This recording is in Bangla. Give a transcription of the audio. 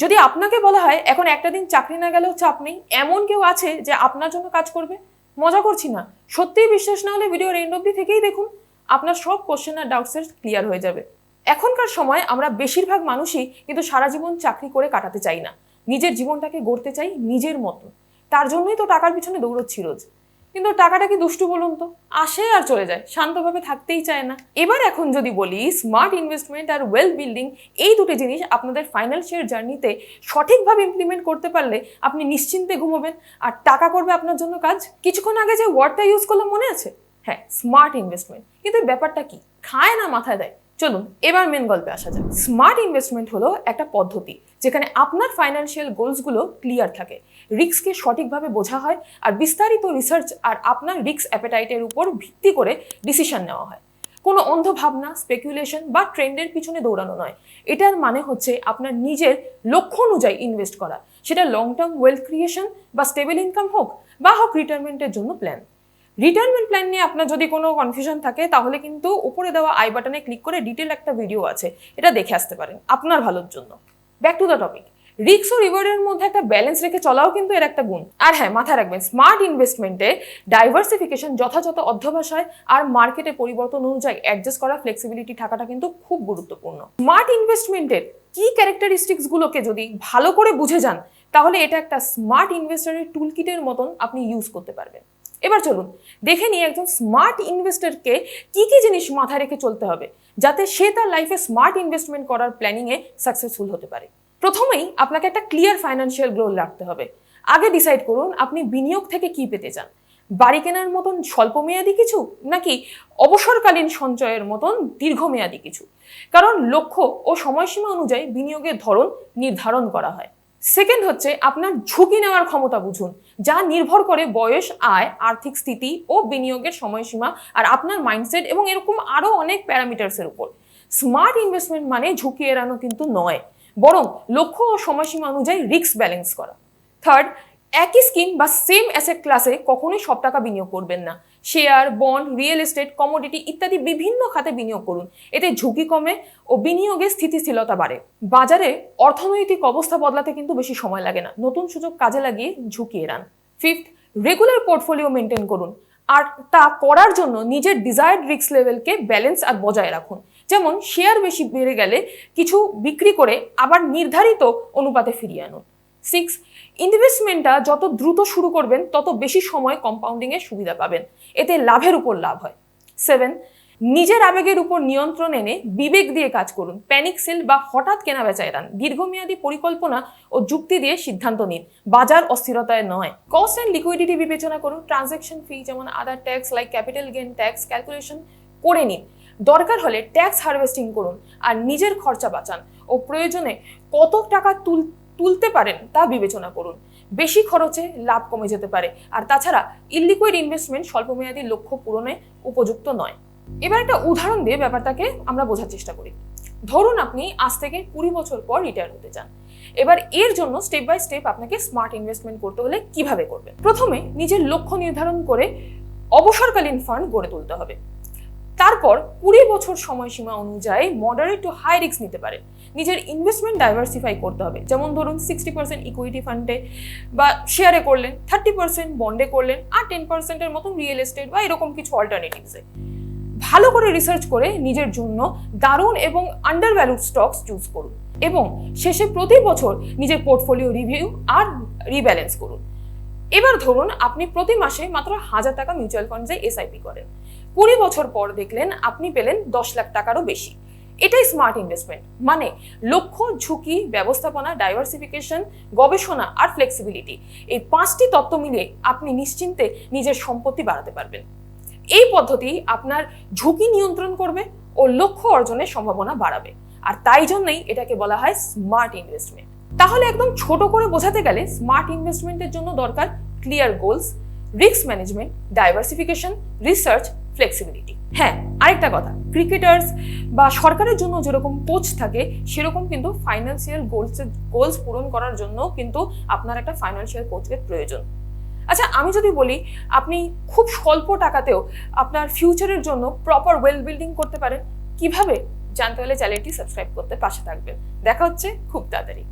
যদি আপনাকে বলা হয় এখন একটা দিন চাকরি না গেলেও চাপ নেই, এমন কেউ আছে যে আপনার জন্য কাজ করবে? মজা করছি না, সত্যিই বিশ্বাস না হলে ভিডিওর এন্ড অবধি থেকেই দেখুন, আপনার সব কোশ্চেন আর ডাউটসের ক্লিয়ার হয়ে যাবে। এখনকার সময় আমরা বেশিরভাগ মানুষই কিন্তু সারা জীবন চাকরি করে কাটাতে চাই না, নিজের জীবনটাকে গড়তে চাই নিজের মতো। তার জন্যই তো টাকার পিছনে দৌড়চ্ছি রোজ। কিন্তু টাকাটা কি দুষ্টু বলুন তো, আসে আর চলে যায়, শান্তভাবে থাকতেই চায় না। এবার এখন যদি বলি স্মার্ট ইনভেস্টমেন্ট আর ওয়েলথ বিল্ডিং, এই দুটো জিনিস আপনাদের ফাইন্যান্সিয়াল জার্নিতে সঠিকভাবে ইমপ্লিমেন্ট করতে পারলে আপনি নিশ্চিন্তে ঘুমাবেন আর টাকা করবে আপনার জন্য কাজ। কিছুক্ষণ আগে যে ওয়ার্ডটা ইউজ করলাম মনে আছে? হ্যাঁ, স্মার্ট ইনভেস্টমেন্ট। কিন্তু ব্যাপারটা কি, খায় না মাথায় দেয়? চলুন এবার মেন গল্পে আসা যাক। স্মার্ট ইনভেস্টমেন্ট হলো একটা পদ্ধতি যেখানে আপনার ফাইন্যান্সিয়াল গোলসগুলো ক্লিয়ার থাকে, রিস্ককে সঠিকভাবে বোঝা হয় আর বিস্তারিত রিসার্চ আর আপনার রিস্ক অ্যাপেটাইটের উপর ভিত্তি করে ডিসিশন নেওয়া হয়। কোনো অন্ধ ভাবনা, স্পেকুলেশন বা ট্রেন্ডের পিছনে দৌড়ানো নয়। এটার মানে হচ্ছে আপনার নিজের লক্ষ্য অনুযায়ী ইনভেস্ট করা, সেটা লং টার্ম ওয়েলথ ক্রিয়েশন বা স্টেবল ইনকাম হোক বা রিটায়ারমেন্টের জন্য প্ল্যান। রিটায়ারমেন্ট প্ল্যান নিয়ে আপনার যদি কোনো কনফিউশন থাকে তাহলে কিন্তু উপরে দেওয়া আই বাটনে ক্লিক করে ডিটেল একটা ভিডিও আছে, এটা দেখে আসতে পারেন আপনার ভালোর জন্য। Back to the topic, risk ও রিওয়ার্ডের মধ্যে একটা ব্যালেন্স রেখে চলাও কিন্তু এর একটা গুণ। আর হ্যাঁ, মাথায় রাখবেন স্মার্ট ইনভেস্টমেন্টে ডাইভার্সিফিকেশন, যথাযথ অধ্যবসায় আর মার্কেটে পরিবর্তন অনুযায়ী অ্যাডজাস্ট করা ফ্লেক্সিবিলিটি থাকাটা কিন্তু খুব গুরুত্বপূর্ণ। স্মার্ট ইনভেস্টমেন্টের কি ক্যারেক্টারিস্টিক্স গুলোকে যদি ভালো করে বুঝে যান তাহলে এটা একটা স্মার্ট ইনভেস্টরের টুলকিটের মতন আপনি ইউজ করতে পারবেন। এবার চলুন দেখে নিই একজন স্মার্ট ইনভেস্টরকে কি কি জিনিস মাথায় রেখে চলতে হবে যাতে সে তার লাইফে স্মার্ট ইনভেস্টমেন্ট করার প্ল্যানিংয়ে সাকসেসফুল হতে পারে। প্রথমেই আপনাকে একটা ক্লিয়ার ফাইন্যান্সিয়াল গোল রাখতে হবে। আগে ডিসাইড করুন আপনি বিনিয়োগ থেকে কি পেতে চান, বাড়ি কেনার মতন স্বল্পমেয়াদী কিছু নাকি অবসরকালীন সঞ্চয়ের মতন দীর্ঘমেয়াদী কিছু। কারণ লক্ষ্য ও সময়সীমা অনুযায়ী বিনিয়োগের ধরন নির্ধারণ করা হয়। সেকেন্ড হচ্ছে আপনার ঝুঁকি নেওয়ার ক্ষমতা বুঝুন, যা নির্ভর করে বয়স, আয়, আর্থিক স্থিতি ও বিনিয়োগের সময়সীমা আর আপনার মাইন্ডসেট এবং এরকম আরো অনেক প্যারামিটার্সের উপর। স্মার্ট ইনভেস্টমেন্ট মানে ঝুঁকি এড়ানো কিন্তু নয়, বরং লক্ষ্য ও সময়সীমা অনুযায়ী রিস্ক ব্যালেন্স করা। থার্ড, একই স্কিম বা সেম অ্যাসেট ক্লাসে কখনোই সব টাকা বিনিয়োগ করবেন না। Share, bond, real estate, commodity ইত্যাদি বিভিন্ন খাতে বিনিয়োগ করুন, এতে ঝুঁকি কমে ও বিনিয়োগের স্থিতিশীলতা বাড়ে। বাজারে অর্থনৈতিক অবস্থা বদলাতে কিন্তু বেশি সময় লাগে না, নতুন সুযোগ কাজে লাগিয়ে ঝুঁকি এড়ান। ফিফথ, রেগুলার পোর্টফোলিও মেনটেন করুন, আর তা করার জন্য নিজের ডিজায়ার্ড রিস্ক লেভেলকে ব্যালেন্স আর বজায় রাখুন। যেমন শেয়ার বেশি বেড়ে গেলে কিছু বিক্রি করে আবার নির্ধারিত অনুপাতে ফিরিয়ে আনুন। সিক্স, ইনভেস্টমেন্টটা যত দ্রুত শুরু করবেন তত বেশি সময় কম্পাউন্ডিংয়ের সুবিধা পাবেন, এতে লাভের উপর লাভ হয়। সেভেন, নিজের আবেগের উপর নিয়ন্ত্রণ এনে বিবেক দিয়ে কাজ করুন, প্যানিক সেল বা হঠাৎ কেনা বেচা এড়ান, দীর্ঘমেয়াদী পরিকল্পনা ও যুক্তি দিয়ে সিদ্ধান্ত নিন, বাজার অস্থিরতায় নয়। কস্ট অ্যান্ড লিকুইডিটি বিবেচনা করুন, ট্রানজ্যাকশন ফি যেমন other tax like capital gain tax calculation করে নিন, দরকার হলে ট্যাক্স হারভেস্টিং করুন আর নিজের খরচা বাঁচান ও প্রয়োজনে কত টাকা তুলতে পারেন তা বিবেচনা করুন। বেশি খরচে লাভ কমে যেতে পারে, আর তাছাড়া ইলিকুইড ইনভেস্টমেন্ট স্বল্পমেয়াদী লক্ষ্য পূরণে উপযুক্ত নয়। এবার একটা উদাহরণ দিয়ে ব্যাপারটাকে আমরা বোঝার চেষ্টা করি। ধরুন আপনি আজ থেকে 20 বছর পর রিটায়ার হতে চান। এবার এর জন্য স্টেপ বাই স্টেপ আপনাকে স্মার্ট ইনভেস্টমেন্ট করতে হলে কিভাবে করবেন। প্রথমে নিজের লক্ষ্য নির্ধারণ করে অবসরকালীন ফান্ড গড়ে তুলতে হবে। তারপর 20 বছর সময়সীমা অনুযায়ী মডারেট টু হাই রিস্ক নিতে পারেন। নিজের ইনভেস্টমেন্ট ডাইভার্সিফাই করতে হবে, যেমন ধরুন 60% ইকুইটি ফান্ডে বা শেয়ারে করলেন, 30% বন্ডে করলেন আর 10%-এর মতন রিয়েল এস্টেট বা এরকম কিছু অল্টারনেটিভসে। ভালো করে রিসার্চ করে নিজের জন্য দারুণ এবং আন্ডার ভ্যালুড স্টকস চুজ করুন এবং শেষে প্রতি বছর নিজের পোর্টফোলিও রিভিউ আর রিব্যালেন্স করুন। এবার ধরুন আপনি প্রতি মাসে মাত্র 1000 টাকা মিউচুয়াল ফান্ডে এসআইপি করেন, 20 বছর পর দেখলেন আপনি পেলেন 10 লাখ টাকারও বেশি। এটাই স্মার্ট ইনভেস্টমেন্ট, মানে লক্ষ্য, ঝুঁকি, ব্যবস্থাপনা, ডাইভার্সিফিকেশন, গবেষণা আর ফ্লেক্সিবিলিটি, এই 5টি তত্ত্ব মিলে আপনি নিশ্চিন্তে নিজের সম্পত্তি বাড়াতে পারবেন। এই পদ্ধতি আপনার ঝুঁকি নিয়ন্ত্রণ করবে ও লক্ষ্য অর্জনের সম্ভাবনা বাড়াবে, আর তাই জন্যই এটাকে বলা হয় স্মার্ট ইনভেস্টমেন্ট। তাহলে একদম ছোট করে বোঝাতে গেলে স্মার্ট ইনভেস্টমেন্টের জন্য দরকার clear goals, risk management, diversification, research, flexibility. হ্যাঁ, আরেকটা কথা, ক্রিকেটার্স বা সরকারের জন্য যেরকম কোচ থাকে সেরকম কিন্তু ফাইন্যান্সিয়াল গোলস পূরণ করার জন্য কিন্তু আপনার একটা ফাইন্যান্সিয়াল কোচের প্রয়োজন। আচ্ছা, আমি যদি বলি আপনি খুব স্বল্প টাকাতেও আপনার ফিউচারের জন্য প্রপার ওয়েলথ বিল্ডিং করতে পারেন, কিভাবে জানতে হলে চ্যানেলটি সাবস্ক্রাইব করতে পাশে থাকবেন। দেখা হচ্ছে খুব তাড়াতাড়ি।